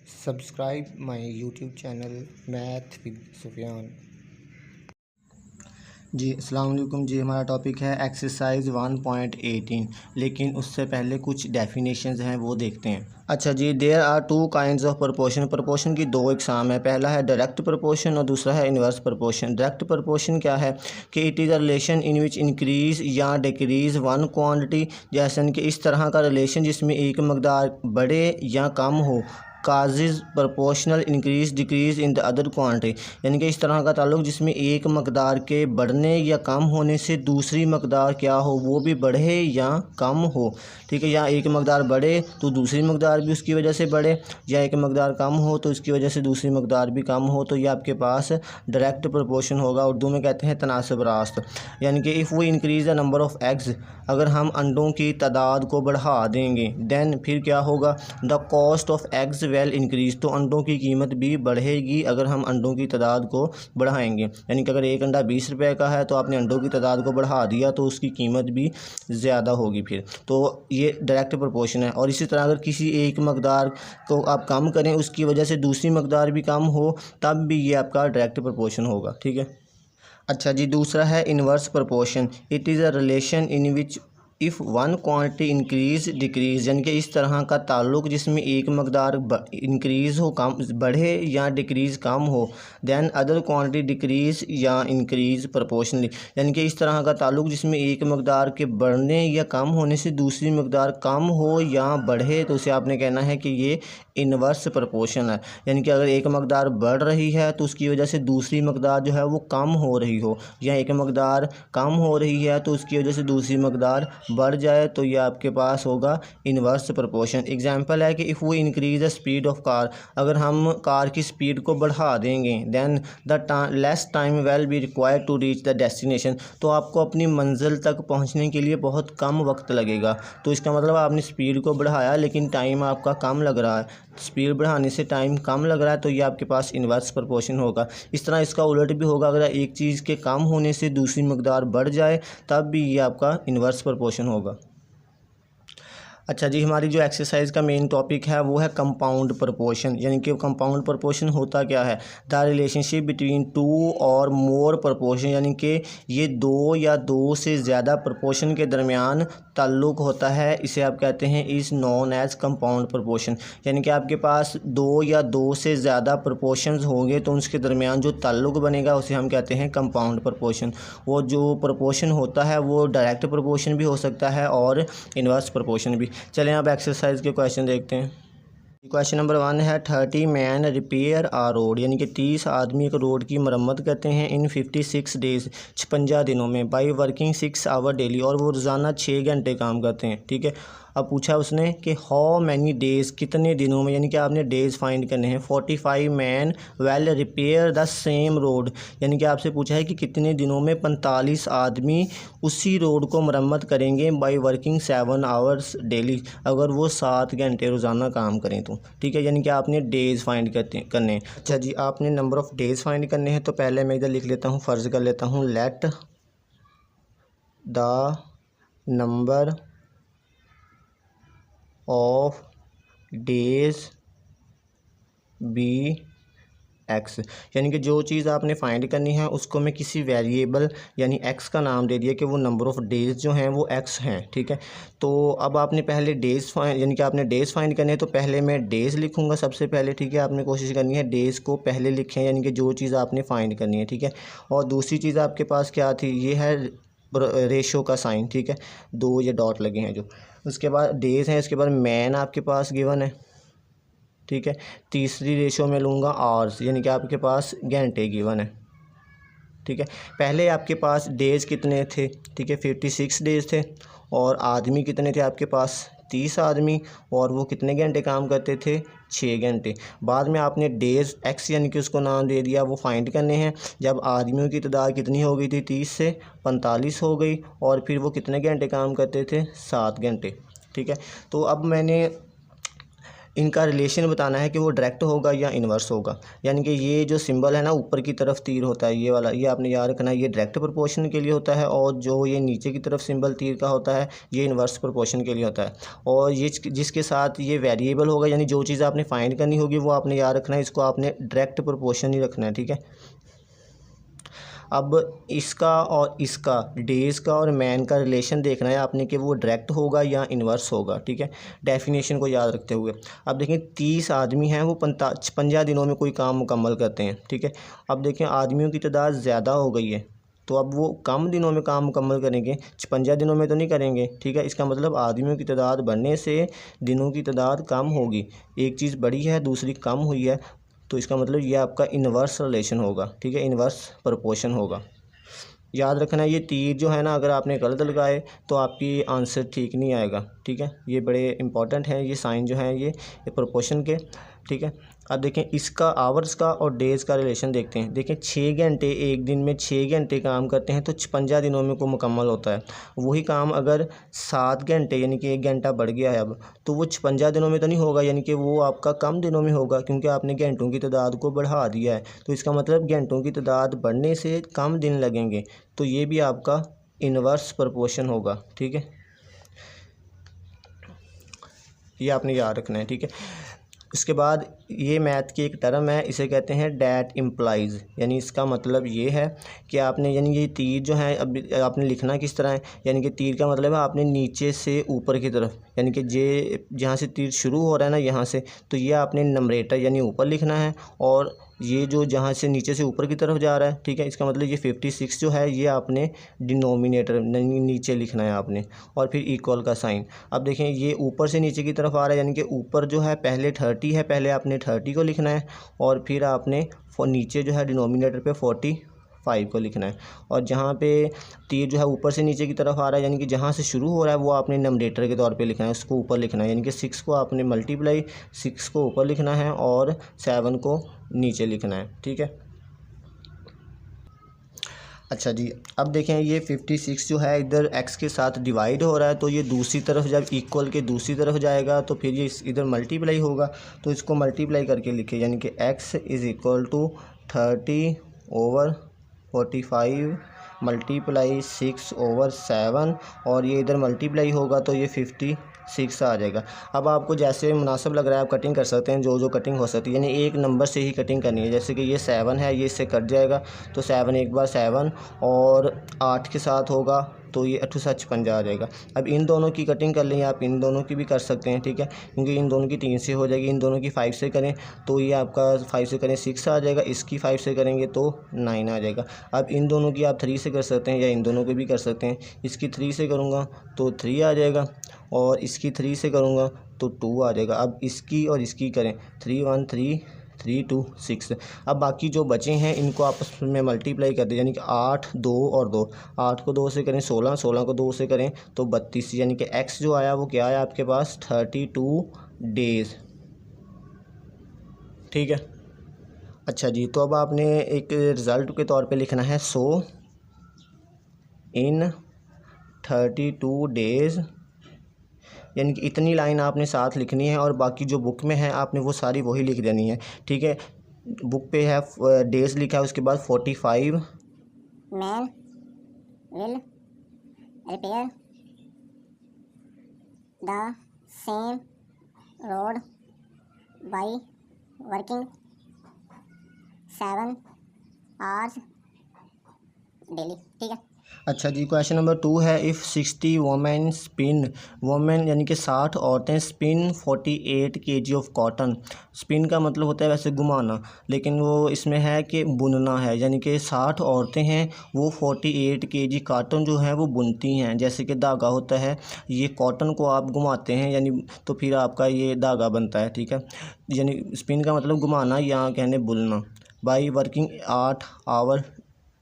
Subscribe my YouTube channel Math with Sufyan। जी अस्सलाम वालेकुम। जी हमारा टॉपिक है एक्सरसाइज 1.18, लेकिन उससे पहले कुछ डेफिनेशंस हैं वो देखते हैं। अच्छा जी, there are two kinds of proportion. Proportion की दो इकसाम है, पहला है डायरेक्ट प्रोपोर्शन और दूसरा है इन्वर्स प्रोपोर्शन। डायरेक्ट प्रोपोर्शन क्या है कि it is a relation in which increase या डिक्रीज़ वन क्वांटिटी, जैसे कि इस तरह का रिलेशन जिसमें एक मकदार बढ़े या कम हो, causes proportional increase decrease in the other quantity, यानी कि इस तरह का ताल्लुक जिसमें एक मकदार के बढ़ने या कम होने से दूसरी मकदार क्या हो, वो भी बढ़े या कम हो। ठीक है, या एक मकदार बढ़े तो दूसरी मकदार भी उसकी वजह से बढ़े, या एक मकदार कम हो तो उसकी वजह से दूसरी मकदार भी कम हो, तो ये आपके पास डायरेक्ट प्रोपोर्शन होगा। उर्दू में कहते हैं तनासब रास्त। यानी कि if we increase the number of eggs, अगर हम अंडों की तादाद को बढ़ा देंगे, देन फिर क्या होगा, the cost of eggs well increase, तो अंडों की कीमत भी बढ़ेगी अगर हम अंडों की तादाद को बढ़ाएंगे। यानी कि अगर एक अंडा 20 रुपये का है तो आपने अंडों की तादाद को बढ़ा दिया तो उसकी कीमत भी ज़्यादा होगी फिर। तो ये डायरेक्ट प्रोपोर्शन है। और इसी तरह अगर किसी एक मकदार को आप कम करें, उसकी वजह से दूसरी मकदार भी कम हो, तब भी ये आपका डायरेक्ट प्रोपोर्शन होगा। ठीक है। अच्छा जी, दूसरा है inverse proportion. It is a relation in which if one quantity increase decrease, यानी कि इस तरह का ताल्लुक़ जिसमें एक मकदार इंक्रीज़ हो, कम बढ़े, या डिक्रीज़ कम हो, दैन अदर क्वांटिटी डिक्रीज़ या इंक्रीज़ प्रोपोर्शनली, यानी कि इस तरह का ताल्लुक़ जिसमें एक मकदार के बढ़ने या कम होने से दूसरी मकदार कम हो या बढ़े, तो उसे आपने कहना है कि ये इन्वर्स प्रोपोर्शन है। यानी कि अगर एक मकदार बढ़ रही है तो उसकी वजह से दूसरी मकदार जो है वो कम हो रही हो, या एक मकदार कम हो रही है तो उसकी वजह से दूसरी मकदार बढ़ जाए, तो ये आपके पास होगा इन्वर्स प्रोपोर्शन। एग्जांपल है कि इफ़ वो increase the speed of car, अगर हम कार की स्पीड को बढ़ा देंगे, then the less time will be required to reach the destination, तो आपको अपनी मंजिल तक पहुंचने के लिए बहुत कम वक्त लगेगा। तो इसका मतलब आपने स्पीड को बढ़ाया लेकिन टाइम आपका कम लग रहा है, स्पीड बढ़ाने से टाइम कम लग रहा है, तो ये आपके पास इन्वर्स प्रोपोर्शन होगा। इस तरह इसका उलट भी होगा, अगर एक चीज़ के कम होने से दूसरी मकदार बढ़ जाए तब भी ये आपका इन्वर्स प्रोपोर्शन होगा। अच्छा जी, हमारी जो एक्सरसाइज का मेन टॉपिक है वो है कंपाउंड प्रोपोर्शन। यानी कि कंपाउंड प्रोपोर्शन होता क्या है, द रिलेशनशिप बिटवीन टू और मोर प्रोपोर्शन, यानी कि ये दो या दो से ज़्यादा प्रोपोर्शन के दरमियान ताल्लुक़ होता है, इसे आप कहते हैं is known as compound proportion. यानी कि आपके पास दो या दो से ज़्यादा प्रोपोर्शंस होंगे तो उसके दरमियान जो ताल्लुक़ बनेगा उसे हम कहते हैं कंपाउंड प्रोपोर्शन। वो जो प्रोपोर्शन होता है वो डायरेक्ट प्रोपोर्शन भी हो सकता है और इन्वर्स प्रोपोर्शन भी। चलें अब एक्सरसाइज के क्वेश्चन देखते हैं। क्वेश्चन नंबर 1 है 30 मैन रिपेयर आ रोड, यानी कि 30 आदमी एक रोड की मरम्मत करते हैं इन 56 डेज़, 56 दिनों में, बाई वर्किंग 6 आवर डेली, और वो रोज़ाना 6 घंटे काम करते हैं। ठीक है। अब पूछा उसने कि हाउ मैनी डेज़, कितने दिनों में, यानी कि आपने डेज़ फाइंड करने हैं। 45 man well repair the same road, यानी कि आपसे पूछा है कि कितने दिनों में 45 आदमी उसी रोड को मरम्मत करेंगे, बाई वर्किंग 7 आवर्स डेली, अगर वो 7 घंटे रोज़ाना काम करें तो। ठीक है, यानी कि आपने डेज़ फाइंड करने हैं। अच्छा जी, आपने नंबर ऑफ़ डेज़ फाइंड करने हैं, तो पहले मैं इधर लिख लेता हूँ, फ़र्ज़ कर लेता हूँ, let the number of days be x, यानी कि जो चीज़ आपने फाइंड करनी है उसको मैं किसी वेरिएबल यानी एक्स का नाम दे दिया कि वो नंबर ऑफ़ डेज़ जो हैं वो एक्स हैं। ठीक है। तो अब आपने पहले डेज़ फाइंड, यानी कि आपने डेज़ फाइंड करने हैं, तो पहले मैं डेज़ लिखूंगा सबसे पहले। ठीक है, आपने कोशिश करनी है डेज़ को पहले लिखें, यानी कि जो चीज़ आपने फाइंड करनी है। ठीक है। और दूसरी चीज़ आपके पास क्या थी, ये है रेशो का साइन। ठीक है, दो ये डॉट लगे हैं जो, उसके बाद डेज़ हैं, इसके बाद मैन आपके पास गिवन है। ठीक है, तीसरी रेशो में लूँगा आवर्स, यानी कि आपके पास घंटे गिवन है। ठीक है, पहले आपके पास डेज़ कितने थे, ठीक है 56 डेज़ थे, और आदमी कितने थे आपके पास 30 आदमी, और वो कितने घंटे काम करते थे 6 घंटे। बाद में आपने डेज़ एक्स यानी कि उसको नाम दे दिया, वो फाइंड करने हैं। जब आदमियों की तादाद कितनी हो गई थी 30 से 45 हो गई, और फिर वो कितने घंटे काम करते थे 7 घंटे। ठीक है, तो अब मैंने इनका रिलेशन बताना है कि वो डायरेक्ट होगा या इन्वर्स होगा। यानी कि ये जो सिंबल है ना, ऊपर की तरफ तीर होता है ये वाला, ये आपने याद रखना है, ये डायरेक्ट प्रोपोर्शन के लिए होता है, और जो ये नीचे की तरफ सिंबल तीर का होता है ये इन्वर्स प्रोपोर्शन के लिए होता है। और ये जिसके साथ ये वेरिएबल होगा, यानी जो चीज़ आपने फाइंड करनी होगी वो आपने याद रखना है, इसको आपने डायरेक्ट प्रोपोर्शन ही रखना है, ठीक है। अब इसका और इसका, डेज़ का और मैन का रिलेशन देखना है आपने कि वो डायरेक्ट होगा या इन्वर्स होगा, ठीक है, डेफिनेशन को याद रखते हुए। अब देखें 30 आदमी हैं, वो 50 दिनों में कोई काम मुकम्मल करते हैं, ठीक है। अब देखें आदमियों की तादाद ज़्यादा हो गई है, तो अब वो कम दिनों में काम मुकम्मल करेंगे, 56 दिनों में तो नहीं करेंगे, ठीक है। इसका मतलब आदमियों की तादाद बढ़ने से दिनों की तादाद कम होगी। एक चीज़ बढ़ी है दूसरी कम हुई है, तो इसका मतलब ये आपका इन्वर्स रिलेशन होगा, ठीक है, इन्वर्स प्रोपोर्शन होगा। याद रखना ये तीर जो है ना, अगर आपने गलत लगाए तो आपकी आंसर ठीक नहीं आएगा, ठीक है। ये बड़े इंपॉर्टेंट हैं ये साइन जो हैं ये प्रोपोर्शन के, ठीक है। अब देखें इसका आवर्स का और डेज़ का रिलेशन देखते हैं। देखें 6 घंटे एक दिन में 6 घंटे काम करते हैं तो 56 दिनों में को मुकम्मल होता है। वही काम अगर 7 घंटे यानी कि 1 घंटा बढ़ गया है अब, तो वो 56 दिनों में तो नहीं होगा, यानी कि वो आपका कम दिनों में होगा, क्योंकि आपने घंटों की तादाद को बढ़ा दिया है। तो इसका मतलब घंटों की तादाद बढ़ने से कम दिन लगेंगे, तो ये भी आपका इन्वर्स प्रोपोर्शन होगा, ठीक है। ये आपने याद रखना है, ठीक है। इसके बाद ये मैथ की एक टर्म है, इसे कहते हैं डैट इम्प्लाइज़, यानी इसका मतलब ये है कि आपने, यानी ये तीर जो है अब आपने लिखना किस तरह है, यानी कि तीर का मतलब है आपने नीचे से ऊपर की तरफ, यानी कि जे जहाँ से तीर शुरू हो रहा है ना यहाँ से, तो ये आपने नंबरेटर यानी ऊपर लिखना है, और ये जो जहाँ से नीचे से ऊपर की तरफ जा रहा है, ठीक है, इसका मतलब ये 56 जो है ये आपने डिनोमिनेटर नीचे लिखना है आपने, और फिर इक्वल का साइन। अब देखें ये ऊपर से नीचे की तरफ आ रहा है, यानी कि ऊपर जो है पहले 30 है, पहले आपने 30 को लिखना है, और फिर आपने नीचे जो है डिनोमिनेटर पे 45 को लिखना है। और जहाँ पे तीर जो है ऊपर से नीचे की तरफ आ रहा है, यानी कि जहाँ से शुरू हो रहा है वो आपने नंबरेटर के तौर पे लिखना है, उसको ऊपर लिखना है, यानी कि 6 को आपने मल्टीप्लाई 6 को ऊपर लिखना है और 7 को नीचे लिखना है, ठीक है। अच्छा जी, अब देखें ये 56 जो है इधर x के साथ डिवाइड हो रहा है, तो ये दूसरी तरफ जब इक्वल के दूसरी तरफ जाएगा तो फिर ये इधर मल्टीप्लाई होगा, तो इसको मल्टीप्लाई करके लिखे, यानी कि x is equal to 30/45 multiply 6/7, और ये इधर मल्टीप्लाई होगा तो ये 56 आ जाएगा। अब आपको जैसे मुनासिब लग रहा है आप कटिंग कर सकते हैं, जो कटिंग हो सकती है, यानी एक नंबर से ही कटिंग करनी है। जैसे कि ये 7 है, ये इससे कट जाएगा, तो 7 एक बार 7 और 8 के साथ होगा तो ये 8 7 56 आ जाएगा। अब इन दोनों की कटिंग कर लें, आप इन दोनों की भी कर सकते हैं, ठीक है, क्योंकि इन दोनों की 3 से हो जाएगी, इन दोनों की 5 से करें तो ये आपका 5 से करें 6 आ जाएगा, इसकी 5 से करेंगे तो 9 आ जाएगा। अब इन दोनों की आप 3 से कर सकते हैं या इन दोनों की भी कर सकते हैं। इसकी 3 से करूँगा तो 3 आ जाएगा, और इसकी 3 से करूँगा तो 2 आ जाएगा। अब इसकी और इसकी करें 3 1 3 3 2 6। अब बाकी जो बचे हैं इनको आपस में मल्टीप्लाई कर दें, यानी कि 8 2 और 2, 8 को 2 से करें 16, 16 को 2 से करें तो 32, यानी कि x जो आया वो क्या आया आपके पास 32 डेज़, ठीक है। अच्छा जी, तो अब आपने एक रिज़ल्ट के तौर पे लिखना है, सो इन 32 डेज़, यानी कि इतनी लाइन आपने साथ लिखनी है, और बाकी जो बुक में है आपने वो सारी वही लिख देनी है, ठीक है। बुक पे है डेज़ लिखा है, उसके बाद 45 man will repair the same road by working 7 hours daily, ठीक है। अच्छा जी, क्वेश्चन नंबर 2 है, इफ़ 60 वोमेन स्पिन, वोमेन यानी कि 60 औरतें spin 48 kg of cotton. Spin का मतलब होता है वैसे घुमाना, लेकिन वो इसमें है कि बुनना है, यानी कि 60 औरतें हैं वो 48 kg कॉटन जो है वो बुनती हैं। जैसे कि धागा होता है, ये कॉटन को आप घुमाते हैं यानी, तो फिर आपका ये धागा बनता है, ठीक है। यानी स्पिन का मतलब घुमाना, यहाँ कहने बुनना। बाई वर्किंग 8 आवर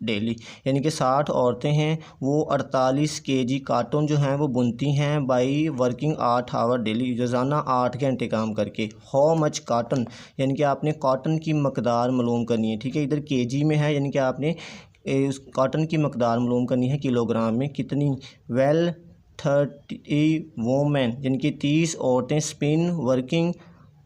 डेली, यानी कि 60 औरतें हैं वो 48 kg काटन जो हैं वो बुनती हैं बाई वर्किंग 8 आवर डेली, रोज़ाना 8 घंटे काम करके। हाउ मच काटन, यानी कि आपने कॉटन की मकदार मालूम करनी है, ठीक है। इधर केजी में है, यानी कि आपने उस कॉटन की मकदार मालूम करनी है किलोग्राम में कितनी। 30 वोमेन, यानी कि 30 औरतें स्पिन वर्किंग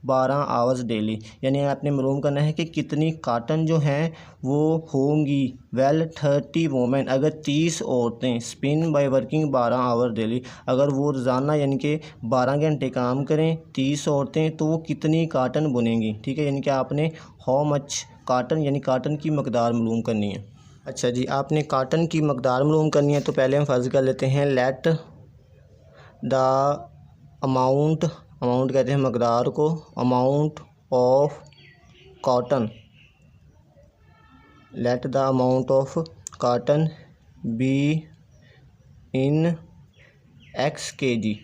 12 आवर्स डेली, यानी आपने मालूम करना है कि कितनी कॉटन जो हैं वो होंगी। वेल 30 वोमेन, अगर 30 औरतें spin by working 12 hour daily, अगर वो रोज़ाना यानी कि 12 घंटे काम करें 30 औरतें, तो वो कितनी कॉटन बुनेंगी। ठीक है, यानी कि आपने हाउ मच कॉटन यानी कॉटन की मकदार मालूम करनी है। अच्छा जी, आपने कॉटन की मकदार मालूम करनी है, तो पहले हम फ़र्ज़ कर लेते हैं लेट द अमाउंट, अमाउंट कहते हैं मकदार को, amount of cotton, let the amount of cotton be in x kg।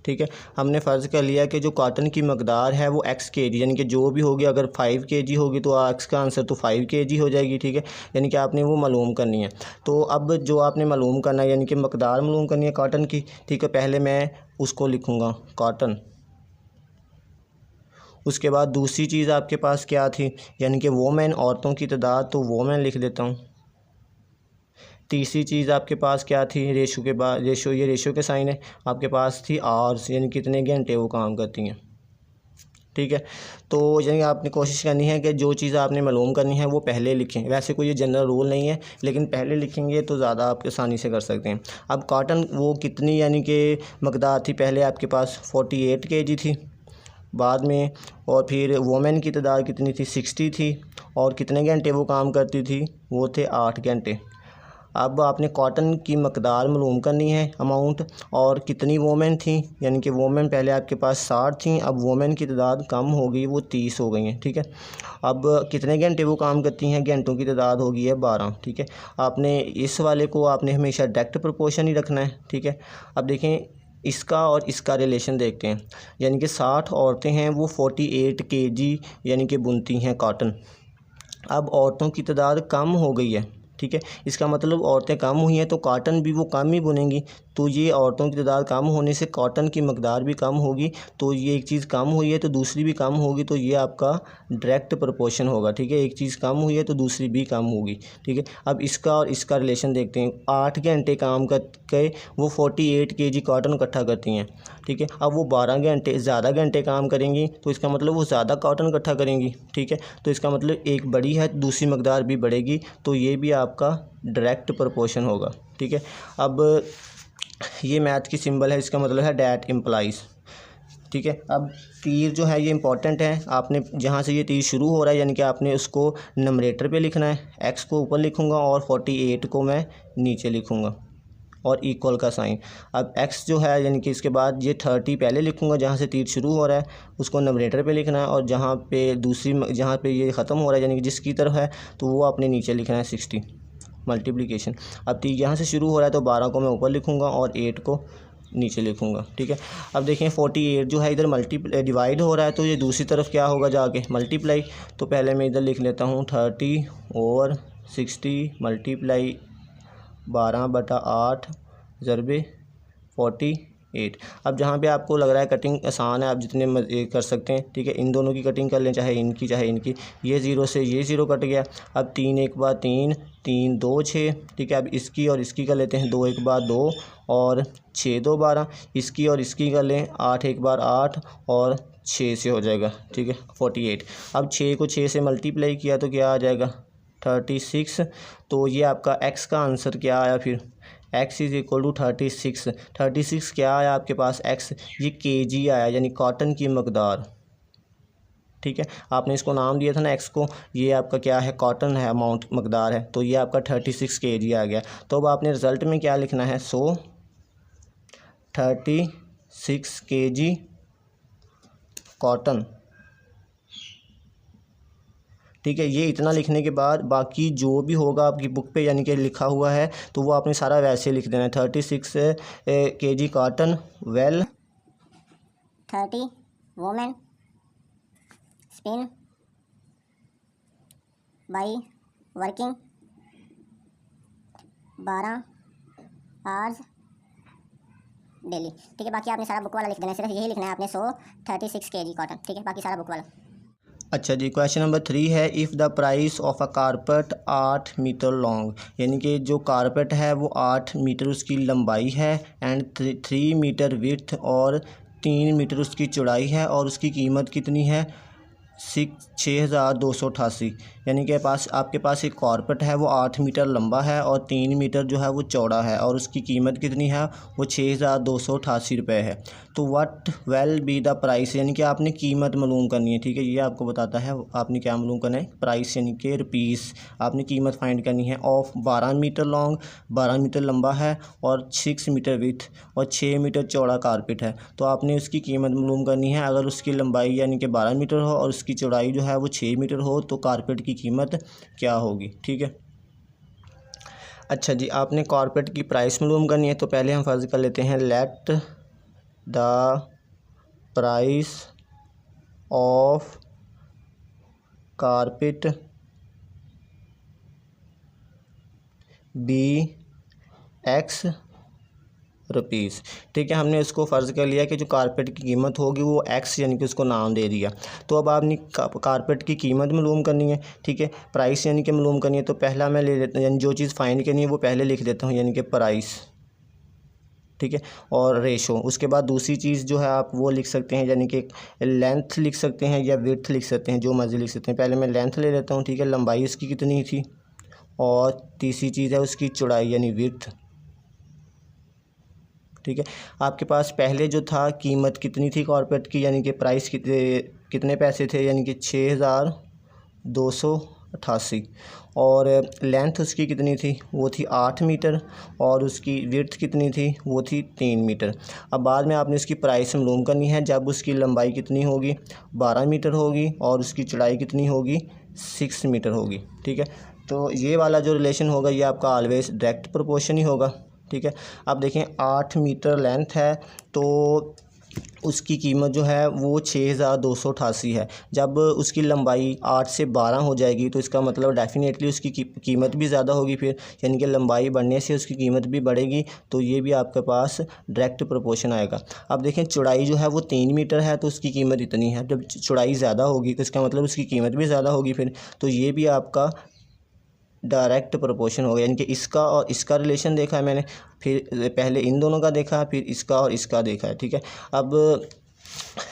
ठीक है, हमने फ़र्ज़ कर लिया कि जो कॉटन की मकदार है वो एक्स kg यानी कि जो भी होगी, अगर 5 kg होगी तो एक्स का आंसर तो 5 kg हो जाएगी। ठीक है, यानी कि आपने वो मालूम करनी है। तो अब जो आपने मालूम करना है यानी कि मकदार मालूम करनी है कॉटन की। ठीक है, पहले मैं उसको लिखूँगा कॉटन, उसके बाद दूसरी चीज़ आपके पास क्या थी, यानी कि वोमेन औरतों की तादाद, तो वोमेन लिख देता हूँ। तीसरी चीज़ आपके पास क्या थी, रेशो के बाद, रेशो, ये रेशो के साइन है, आपके पास थी आवर्स यानी कितने घंटे वो काम करती हैं। ठीक है, तो यानी आपने कोशिश करनी है कि जो चीज़ आपने मालूम करनी है वो पहले लिखें। वैसे कोई ये जनरल रूल नहीं है, लेकिन पहले लिखेंगे तो ज़्यादा आप आसानी से कर सकते हैं। अब कॉटन वो कितनी यानी कि मकदार थी, पहले आपके पास 48 kg थी, बाद में, और फिर वोमेन की तादाद कितनी थी, 60 थी, और कितने घंटे वो काम करती थी, वो थे 8 घंटे। अब आपने कॉटन की मकदार मालूम करनी है, अमाउंट, और कितनी वोमेन थी, यानी कि वोमेन पहले आपके पास 60 थी, अब वोमेन की तादाद कम हो गई, वो 30 हो गई हैं। ठीक है, अब कितने घंटे वो काम करती हैं, घंटों की तादाद हो गई है 12। ठीक है, आपने इस वाले को आपने हमेशा डायरेक्ट प्रोपोर्शन ही रखना है। ठीक है, अब देखें इसका और इसका रिलेशन देखते हैं, यानी कि 60 औरतें हैं वो 48 kg यानी कि बुनती हैं कॉटन। अब औरतों की तादाद कम हो गई है। ठीक है, इसका मतलब औरतें कम हुई हैं तो कॉटन भी वो कम ही बुनेंगी, तो ये औरतों की तादाद कम होने से कॉटन की मकदार भी कम होगी। तो ये एक चीज़ कम हुई है तो दूसरी भी कम होगी, तो ये आपका डायरेक्ट प्रोपोर्शन होगा। ठीक है, एक चीज़ कम हुई है तो दूसरी भी कम होगी। ठीक है, अब इसका और इसका रिलेशन देखते हैं। 8 घंटे काम करके वो 48 kg कॉटन इकट्ठा करती हैं। ठीक है, अब वो 12 घंटे ज़्यादा घंटे काम करेंगी तो इसका मतलब वो ज़्यादा कॉटन इकट्ठा करेंगी। ठीक है, तो इसका मतलब एक बड़ी है दूसरी मकदार भी बढ़ेगी, तो ये भी आपका डायरेक्ट प्रोपोर्शन होगा। ठीक है, अब ये मैथ की सिंबल है, इसका मतलब है डैट इम्प्लाइज। ठीक है, अब तीर जो है ये इंपॉर्टेंट है, आपने जहाँ से ये तीर शुरू हो रहा है यानी कि आपने उसको नंबरेटर पे लिखना है, एक्स को ऊपर लिखूँगा और 48 को मैं नीचे लिखूँगा और इक्वल का साइन। अब x जो है यानी कि इसके बाद ये 30 पहले लिखूँगा, जहाँ से तीर शुरू हो रहा है उसको नंबरेटर पे लिखना है, और जहाँ पे दूसरी, जहाँ पे ये ख़त्म हो रहा है यानी कि जिसकी तरफ है तो वो आपने नीचे लिखना है 60 मल्टीप्लिकेशन। अब तीर यहाँ से शुरू हो रहा है तो 12 को मैं ऊपर लिखूँगा और 8 को नीचे लिखूँगा। ठीक है, अब देखें 48 जो है इधर डिवाइड हो रहा है तो ये दूसरी तरफ क्या होगा जाके मल्टीप्लाई। तो पहले मैं इधर लिख लेता हूँ 30 और 60 मल्टीप्लाई 12/8 ज़रबे 48। अब जहाँ पे आपको लग रहा है कटिंग आसान है, आप जितने मज़े कर सकते हैं। ठीक है, इन दोनों की कटिंग कर लें, चाहे इनकी चाहे इनकी। ये 0 से ये 0 कट गया। अब 3 एक बार 3, 3 2 6। ठीक है, अब इसकी और इसकी कर लेते हैं, 2 एक बार 2 और 6 2 12। इसकी और इसकी कर लें, 8 एक बार 8 और 6 से हो जाएगा। ठीक है, 48। अब 6 को 6 से मल्टीप्लाई किया तो क्या आ जाएगा 36। तो ये आपका x का आंसर क्या आया, फिर x इज़ इक्वल टू 36। 36 क्या आया आपके पास x, ये kg आया यानी कॉटन की मकदार। ठीक है, आपने इसको नाम दिया था ना x को, ये आपका क्या है कॉटन है, अमाउंट मकदार है, तो ये आपका 36 kg आ गया। तो अब आपने रिज़ल्ट में क्या लिखना है, 36 kg कॉटन। ठीक है, ये इतना लिखने के बाद बाकी जो भी होगा आपकी बुक पे यानी कि लिखा हुआ है तो वो आपने सारा वैसे लिख देना है। 36 kg cotton, well 30 women spin by working 12 hours daily. ठीक है, बाकी आपने सारा बुक वाला लिख देना है, सिर्फ यही लिखना है आपने 36 kg कॉटन। ठीक है, बाकी सारा बुक वाला। अच्छा जी, क्वेश्चन नंबर 3 है, if the price of a carpet 8 metre long, यानी कि जो कारपेट है वो 8 मीटर उसकी लंबाई है एंड 3 मीटर विड्थ और 3 मीटर उसकी चौड़ाई है और उसकी कीमत कितनी है 6,288। यानी कि आपके पास एक कारपेट है वो 8 मीटर लंबा है और 3 मीटर जो है वो चौड़ा है और उसकी कीमत कितनी है वो 6,288 रुपये है। तो what will be the price, यानी कि आपने कीमत मालूम करनी है। ठीक है, ये आपको बताता है आपने क्या मालूम करना है, प्राइस यानी कि रुपीस आपने कीमत फाइंड करनी है ऑफ 12 मीटर लॉन्ग, 12 मीटर लंबा है और 6 मीटर विथ और 6 मीटर चौड़ा कारपेट है। तो आपने उसकी कीमत मालूम करनी है। अगर उसकी लंबाई यानी कि 12 मीटर हो और उसकी चौड़ाई जो है वो 6 मीटर हो तो कारपेट की कीमत क्या होगी। ठीक है, अच्छा जी, आपने कारपेट की प्राइस मालूम करनी है। तो पहले हम फर्ज कर लेते हैं let the price of carpet be x rupees. ठीक है, हमने इसको फ़र्ज़ कर लिया कि जो कारपेट की कीमत होगी वो एक्स यानी कि उसको नाम दे दिया। तो अब आपने कारपेट की कीमत मालूम करनी है। ठीक है, प्राइस यानी कि मालूम करनी है। तो पहला मैं ले लेता हूँ, यानी जो चीज़ फाइंड करनी है वो पहले लिख देता हूँ, यानी कि प्राइस। ठीक है, और रेशो। उसके बाद दूसरी चीज़ जो है आप वो लिख सकते हैं, यानी कि लेंथ लिख सकते हैं या विड्थ लिख सकते हैं, जो मर्ज़ी लिख सकते हैं। पहले मैं लेंथ ले लेता हूँ। ठीक है, लंबाई उसकी कितनी थी, और तीसरी चीज़ है उसकी चौड़ाई यानी विड्थ। ठीक है, आपके पास पहले जो था कीमत कितनी थी कारपेट की, यानी कि प्राइस कितने पैसे थे, यानी कि 6,288 और लेंथ उसकी कितनी थी वो थी 8 मीटर और उसकी विड्थ कितनी थी वो थी 3 मीटर। अब बाद में आपने उसकी प्राइस मालूम करनी है जब उसकी लंबाई कितनी होगी 12 मीटर होगी और उसकी चौड़ाई कितनी होगी 6 मीटर होगी। ठीक है, तो ये वाला जो रिलेशन होगा ये आपका ऑलवेज डायरेक्ट प्रोपोर्शन ही होगा। ठीक है, अब देखें 8 मीटर लेंथ है तो उसकी कीमत जो है वो 6,288 है। जब उसकी लंबाई 8 से 12 हो जाएगी तो इसका मतलब डेफिनेटली उसकी कीमत भी ज़्यादा होगी फिर, यानी कि लंबाई बढ़ने से उसकी कीमत भी बढ़ेगी। तो ये भी आपके पास डायरेक्ट प्रोपोर्शन आएगा। अब देखें चौड़ाई जो है वो 3 मीटर है तो उसकी कीमत इतनी है। जब चौड़ाई ज़्यादा होगी तो इसका मतलब उसकी कीमत भी ज़्यादा होगी फिर। तो ये भी आपका डायरेक्ट प्रोपोर्शन हो गया, यानी कि इसका और इसका रिलेशन देखा है मैंने, फिर पहले इन दोनों का देखा, फिर इसका और इसका देखा है। ठीक है, अब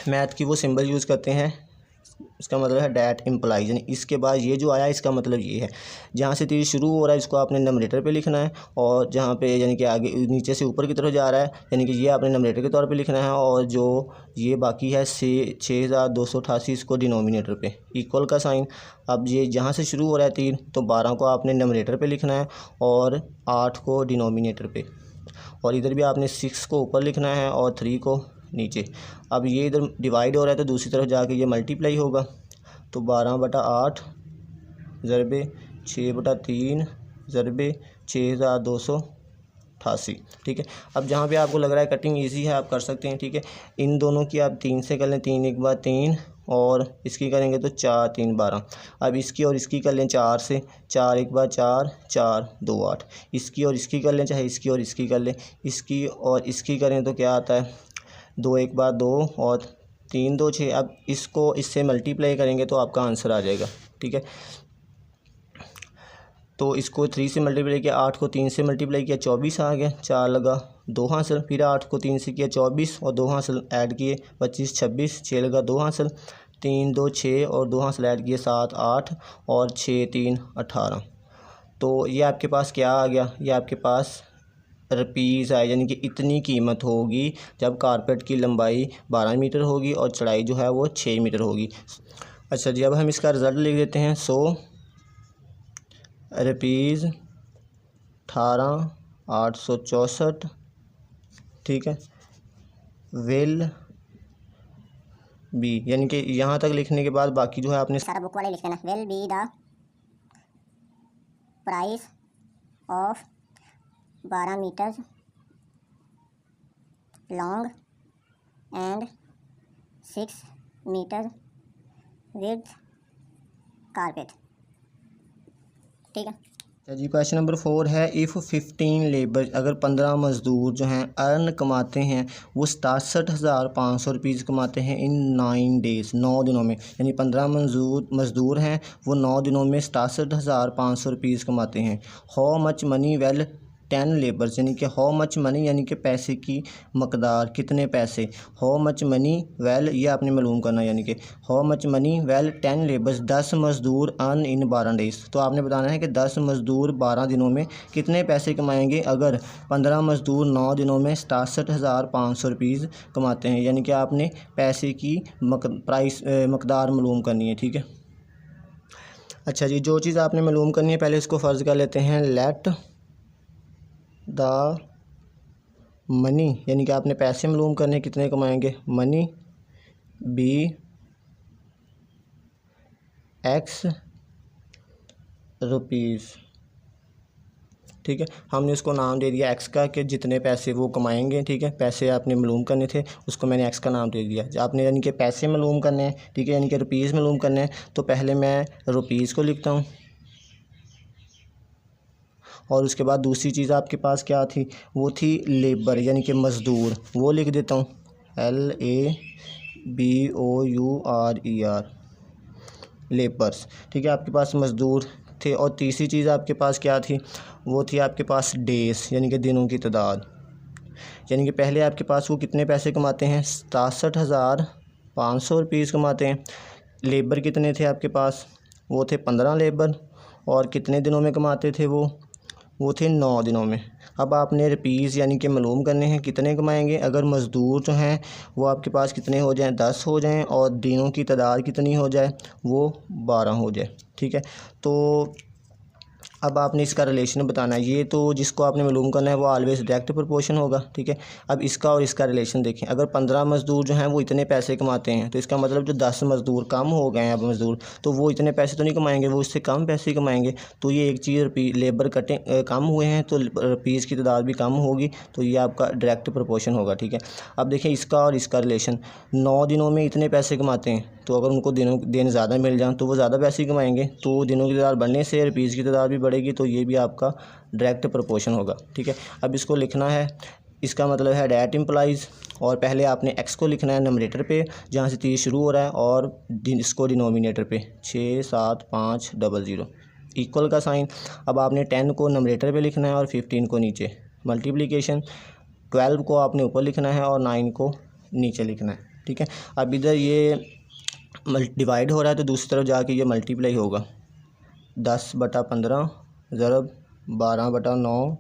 मैथ की वो सिंबल यूज़ करते हैं, इसका मतलब है डैट इम्प्लाइज, यानी इसके बाद ये जो आया इसका मतलब ये है। जहाँ से तीर शुरू हो रहा है इसको आपने नंबरेटर पे लिखना है और जहाँ पे यानी कि आगे नीचे से ऊपर की तरफ जा रहा है यानी कि ये आपने नंबरेटर के तौर पे लिखना है और जो ये बाकी है 6,288 इसको डिनोमिनेटर पे इक्वल का साइन। अब ये जहाँ से शुरू हो रहा है तीर तो 12 को आपने नंबरेटर पे लिखना है और 8 को डिनोमिनेटर पे, और इधर भी आपने 6 को ऊपर लिखना है और 3 को नीचे। अब ये इधर डिवाइड हो रहा है तो दूसरी तरफ जाके ये मल्टीप्लाई होगा। तो 12/8 ज़रबे 6/3 ज़रबे 6,288। ठीक है, अब जहाँ पे आपको लग रहा है कटिंग इजी है आप कर सकते हैं। ठीक है, इन दोनों की आप 3 से कर लें, 3 एक बार 3 और इसकी करेंगे तो 4 3 12। अब इसकी और इसकी कर लें 4 से, 4 एक बार 4 4 2 8। इसकी और इसकी कर लें, चाहे इसकी और इसकी कर लें, इसकी और इसकी करें तो क्या आता है 2 एक बार 2 और 3 2 6। अब इसको इससे मल्टीप्लाई करेंगे तो आपका आंसर आ जाएगा। ठीक है, तो इसको 3 से मल्टीप्लाई किया, 8 को 3 से मल्टीप्लाई किया 24 आ गया, 4 लगा 2 हासिल, फिर 8 को 3 से किया 24 और 2 हासिल ऐड किए 25 26, 6 लगा 2 हासिल, 3 2 6 और 2 हासिल ऐड किए 7 8 और 6 3 18। तो ये आपके पास क्या आ गया, ये आपके पास रुपीज़ है, यानी कि इतनी कीमत होगी जब कारपेट की लंबाई 12 मीटर होगी और चौड़ाई जो है वो 6 मीटर होगी। अच्छा जी, अब हम इसका रिज़ल्ट लिख देते हैं। 100 रुपीज़ 18,864। ठीक है, विल बी, यानी कि यहाँ तक लिखने के बाद बाकी जो है आपने सारा बुक वाले लिख देना। Will be the price of 12 metre long and 6 metre width carpet. ठीक है, जी, क्वेश्चन नंबर 4 है इफ़ 15 लेबर, अगर 15 मज़दूर जो हैं अर्न कमाते हैं वो 67,500 रुपीज़ कमाते हैं इन 9 डेज़, 9 दिनों में, यानी 15 मज़दूर हैं वो 9 दिनों में 67,500 रुपीज़ कमाते हैं। How much money will 10 labours, यानी कि हाउ मच मनी यानी कि पैसे की मकदार, कितने पैसे। हाउ मच मनी वेल, ये आपने मालूम करना, यानी कि how much money well 10 labours, 10 मज़दूर अर्न इन 12 डेज़। तो आपने बताना है कि 10 मज़दूर 12 दिनों में कितने पैसे कमाएंगे। अगर 15 मज़दूर 9 दिनों में 67,500 रुपीज़ कमाते हैं, यानी कि आपने पैसे की मकदार मालूम करनी है, ठीक है। अच्छा जी, जो चीज़ आपने मालूम करनी है पहले इसको फ़र्ज़ कर लेते हैं। लेट द मनी, यानी कि आपने पैसे मालूम करने कितने कमाएंगे। मनी बी एक्स रुपीज़, ठीक है। हमने उसको नाम दे दिया एक्स का कि जितने पैसे वो कमाएंगे, ठीक है। पैसे आपने मालूम करने थे, उसको मैंने एक्स का नाम दे दिया। आपने यानी कि पैसे मालूम करने हैं, ठीक है, यानी कि रुपीज़ मालूम करने हैं। तो पहले मैं रुपीज़ को लिखता हूँ और उसके बाद दूसरी चीज़ आपके पास क्या थी, वो थी लेबर यानी कि मज़दूर, वो लिख देता हूँ LABOURER, लेबर्स, ठीक है। आपके पास मज़दूर थे। और तीसरी चीज़ आपके पास क्या थी, वो थी आपके पास डेज़ यानी कि दिनों की तादाद। यानी कि पहले आपके पास वो कितने पैसे कमाते हैं, 67,500 रुपीज़ कमाते हैं। लेबर कितने थे आपके पास, वो थे 15 लेबर। और कितने दिनों में कमाते थे वो थे 9 दिनों में। अब आपने रुपीज़ यानी कि मालूम करने हैं कितने कमाएंगे। अगर मज़दूर जो हैं वो आपके पास कितने हो जाएं, 10 हो जाएं, और दिनों की तादाद कितनी हो जाए, वो 12 हो जाए, ठीक है। तो अब आपने इसका रिलेशन बताना है। ये तो जिसको आपने मालूम करना है वो ऑलवेज़ डायरेक्ट प्रोपोर्शन होगा, ठीक है। अब इसका और इसका रिलेशन देखें। अगर 15 मज़दूर जो हैं वो इतने पैसे कमाते हैं, तो इसका मतलब जो 10 मज़दूर कम हो गए हैं अब मज़दूर, तो वो इतने पैसे तो नहीं कमाएंगे, वो इससे कम पैसे कमाएंगे। तो ये एक चीज़ लेबर कम हुए हैं तो रुपीज़ की तादाद भी कम होगी। तो ये आपका डायरेक्ट प्रोपोर्शन होगा, ठीक है। अब देखें इसका और इसका रिलेशन। 9 दिनों में इतने पैसे कमाते हैं, तो अगर उनको दिन ज़्यादा मिल जाए तो वो ज़्यादा पैसे कमाएंगे। तो दिनों की तादाद बढ़ने से रुपीज़ की तादाद भी बढ़ेगी। तो ये भी आपका डायरेक्ट प्रोपोर्शन होगा, ठीक है। अब इसको लिखना है, इसका मतलब है डैट इम्प्लाइज। और पहले आपने एक्स को लिखना है नंबरेटर पे जहाँ से 30 शुरू हो रहा है, और इसको डिनोमिनेटर पे 67500 इक्वल का साइन। अब आपने 10 को नंबरेटर पे लिखना है और 15 को नीचे। मल्टीप्लिकेशन 12 को आपने ऊपर लिखना है और 9 को नीचे लिखना है, ठीक है। अब इधर ये डिवाइड हो रहा है तो दूसरी तरफ जाके ये मल्टीप्लाई होगा। 10/15 ज़रब 12/9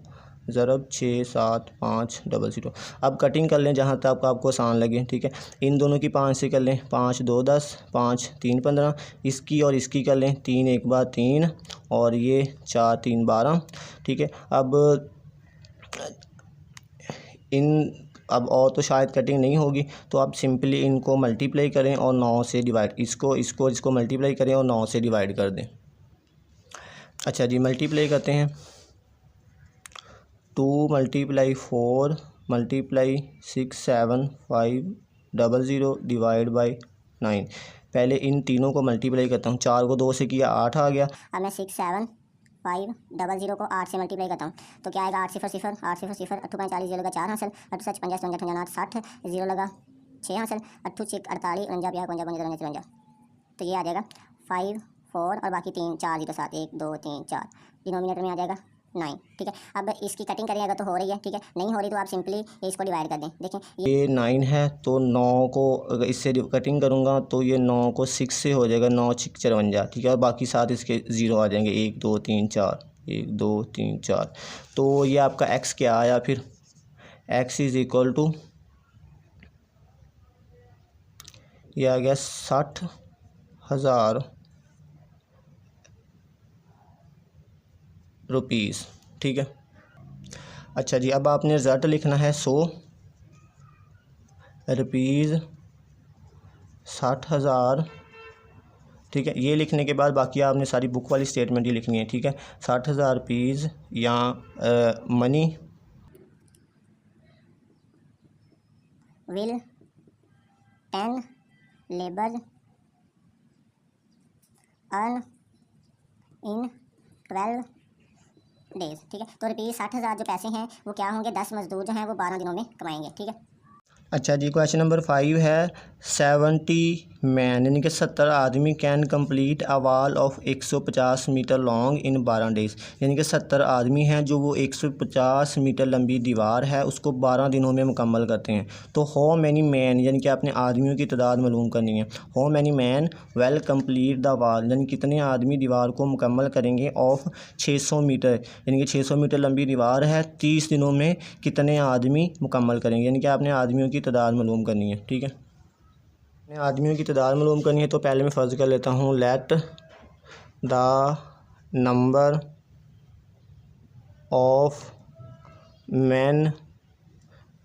ज़रब 67500। अब कटिंग कर लें जहाँ तक आपको आसान लगे, ठीक है। इन दोनों की 5 से कर लें, 5 2 10, 5 3 15। इसकी और इसकी कर लें, 3 1 बार 3, और ये 4 3 12, ठीक है। अब और तो शायद कटिंग नहीं होगी, तो आप सिंपली इनको मल्टीप्लाई करें और 9 से डिवाइड, इसको मल्टीप्लाई करें और 9 से डिवाइड कर दें। अच्छा जी, मल्टीप्लाई करते हैं। 2 × 4 × 6 7 5 00 डिवाइड बाई 9। पहले इन तीनों को मल्टीप्लाई करता हूँ। 4 को 2 से किया 8 आ गया। अब मैं 6 7 5 00 को 8 से मल्टीप्लाई करता हूँ तो क्या आएगा, 8 0 0 8 0 0 8 45 0 लगा 4 हासिल, 8 7 50 55 59 60 0 लगा 6 हासिल, 8 6 48 49 50 55 53। तो ये आ जाएगा 5 4 और बाकी 3 4 0 7 1 2 3 4, डिनोमिनेटर में आ जाएगा 9, ठीक है। अब इसकी कटिंग करें अगर तो हो रही है, ठीक है, नहीं हो रही तो आप सिंपली इसको डिवाइड कर दें। देखें ये 9 है तो 9 को अगर इससे कटिंग करूँगा तो ये 9 को 6 से हो जाएगा, 9 6 54, ठीक है। और बाकी साथ इसके 0 आ जाएंगे, 1 2 3 4 1 2 3 4। तो ये आपका x क्या आया फिर, x इज़ इक्वल टू, ये आ गया 60,000 रुपीज़, ठीक है। अच्छा जी, अब आपने रिज़ल्ट लिखना है 100 रुपीज़ 60,000, ठीक है। ये लिखने के बाद बाकी आपने सारी बुक वाली स्टेटमेंट ही लिखनी है, ठीक है। 60,000 रुपीज़ या money will 10 labour earn in 12 days, ठीक है। तो रुपीज़ 60,000 जो पैसे हैं वो क्या होंगे, 10 मज़दूर जो हैं वो 12 दिनों में कमाएंगे, ठीक है। अच्छा जी, क्वेश्चन नंबर 5 है 70 मैन यानी कि 70 आदमी can complete a wall of 150 metre long in 12 days, यानी कि 70 आदमी हैं जो वो 150 मीटर लंबी दीवार है उसको 12 दिनों में मुकम्मल करते हैं। तो हाउ मैनी मैन यानी कि आपने आदमियों की तादाद मालूम करनी है। How many man will complete the wall यानी कितने आदमी दीवार को मुकम्मल करेंगे ऑफ 600 मीटर, यानी कि 600 मीटर लंबी दीवार है 30 दिनों में कितने आदमी मुकम्मल करेंगे, यानी कि आपने आदमियों की तादाद मालूम करनी है। ठीक है, अपने आदमियों की तादाद मालूम करनी है तो पहले मैं फ़र्ज़ कर लेता हूँ let the number of man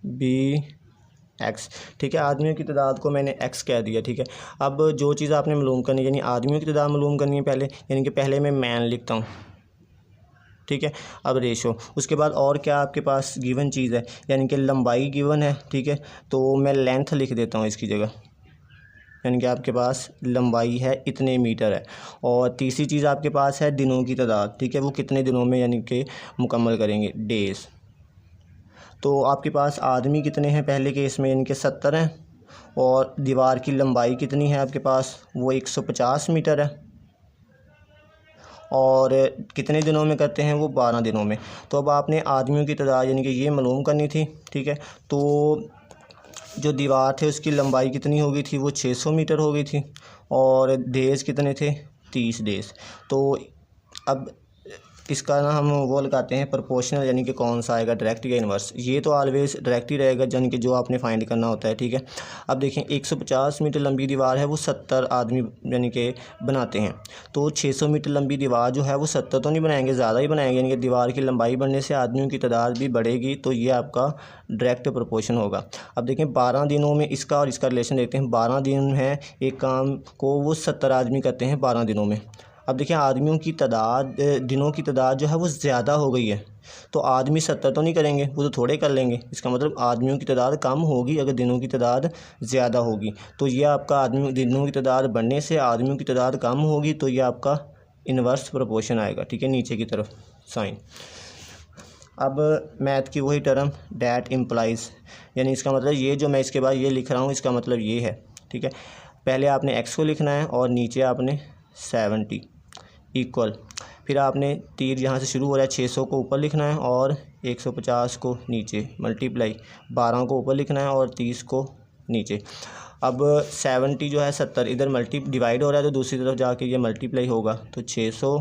B x. ठीक है, आदमियों की तादाद को मैंने एक्स कह दिया। ठीक है, अब जो चीज़ आपने मालूम करनी है यानी आदमियों की तादाद मालूम करनी है पहले, यानी कि पहले मैं मैन लिखता हूँ। ठीक है, अब रेशो, उसके बाद और क्या आपके पास गिवन चीज़ है, यानी कि लंबाई गिवन है। ठीक है, तो मैं लेंथ लिख देता हूँ इसकी जगह, यानी कि आपके पास लंबाई है इतने मीटर है। और तीसरी चीज़ आपके पास है दिनों की तादाद। ठीक है, वो कितने दिनों में यानी कि मुकम्मल करेंगे, डेज़। तो आपके पास आदमी कितने हैं पहले केस में, यानी कि 70 हैं, और दीवार की लंबाई कितनी है आपके पास, वो 150 मीटर है, और कितने दिनों में करते हैं, वो 12 दिनों में। तो अब आपने आदमियों की तादाद यानी कि ये मालूम करनी थी। ठीक है, तो जो दीवार थे उसकी लंबाई कितनी हो गई थी, वो 600 मीटर हो गई थी, और डेज़ कितने थे, 30 डेज़। तो अब इसका ना हम वो लगाते हैं प्रोपोर्शनल, यानी कि कौन सा आएगा, डायरेक्ट या इन्वर्स। ये तो ऑलवेज डायरेक्ट ही रहेगा, यानी कि जो आपने फाइंड करना होता है। ठीक है, अब देखें 150 मीटर लंबी दीवार है वो 70 आदमी यानी कि बनाते हैं, तो 600 मीटर लंबी दीवार जो है वो 70 तो नहीं बनाएंगे, ज़्यादा ही बनाएंगे, यानी कि दीवार की लंबाई बढ़ने से आदमियों की तादाद भी बढ़ेगी, तो ये आपका डायरेक्ट प्रोपोर्शन होगा। अब देखें 12 दिनों में इसका और इसका रिलेशन देखते हैं। 12 दिन है एक काम को वो 70 आदमी करते हैं 12 दिनों में। अब देखिए आदमियों की तादाद, दिनों की तादाद जो है वो ज़्यादा हो गई है, तो आदमी 70 तो नहीं करेंगे, वो तो थोड़े कर लेंगे। इसका मतलब आदमियों की तादाद कम होगी अगर दिनों की तादाद ज़्यादा होगी। तो ये आपका आदमी दिनों की तादाद बढ़ने से आदमियों की तादाद कम होगी, तो ये आपका इन्वर्स प्रोपोर्शन आएगा। ठीक है, नीचे की तरफ साइन। अब मैथ की वही टर्म डैट इम्प्लाइज, यानी इसका मतलब ये जो मैं इसके बाद ये लिख रहा हूँ इसका मतलब ये है। ठीक है, पहले आपने एक्स को लिखना है और नीचे आपने 70 इक्वल, फिर आपने तीर जहाँ से शुरू हो रहा है 600 को ऊपर लिखना है और 150 को नीचे, मल्टीप्लाई 12 को ऊपर लिखना है और 30 को नीचे। अब 70 जो है 70 इधर डिवाइड हो रहा है तो दूसरी तरफ जाके ये मल्टीप्लाई होगा, तो 600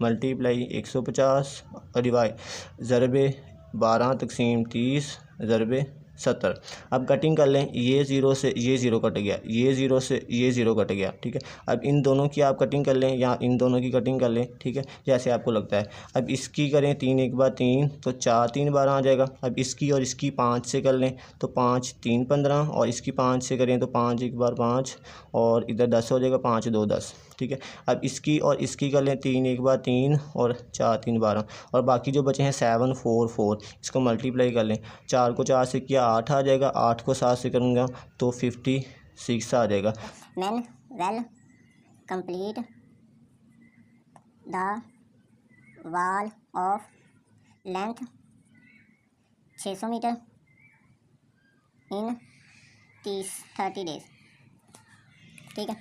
मल्टीप्लाई 150 डिवाइड ज़रबे 12 तकसीम 30 ज़रबे 70। अब कटिंग कर लें, ये ज़ीरो से ये ज़ीरो कट गया, ये ज़ीरो से ये ज़ीरो कट गया। ठीक है, अब इन दोनों की आप कटिंग कर लें या इन दोनों की कटिंग कर लें। ठीक है, जैसे आपको लगता है। अब इसकी करें 3 एक बार 3 तो 4 3 12 आ जाएगा। अब इसकी और इसकी 5 से कर लें तो 5 3 15, और इसकी 5 से करें तो 5 एक बार 5, और इधर 10 हो जाएगा, 5 2 10। ठीक है, अब इसकी और इसकी कर लें 3 एक बार 3 और 4 3 12, और बाकी जो बचे हैं 7 4 4, इसको मल्टीप्लाई कर लें। 4 को 4 से किया 8 आ जाएगा, 8 को 7 से करूँगा तो 56 आ जाएगा। Man will complete the wall of length 600 metre in 30 days. ठीक है।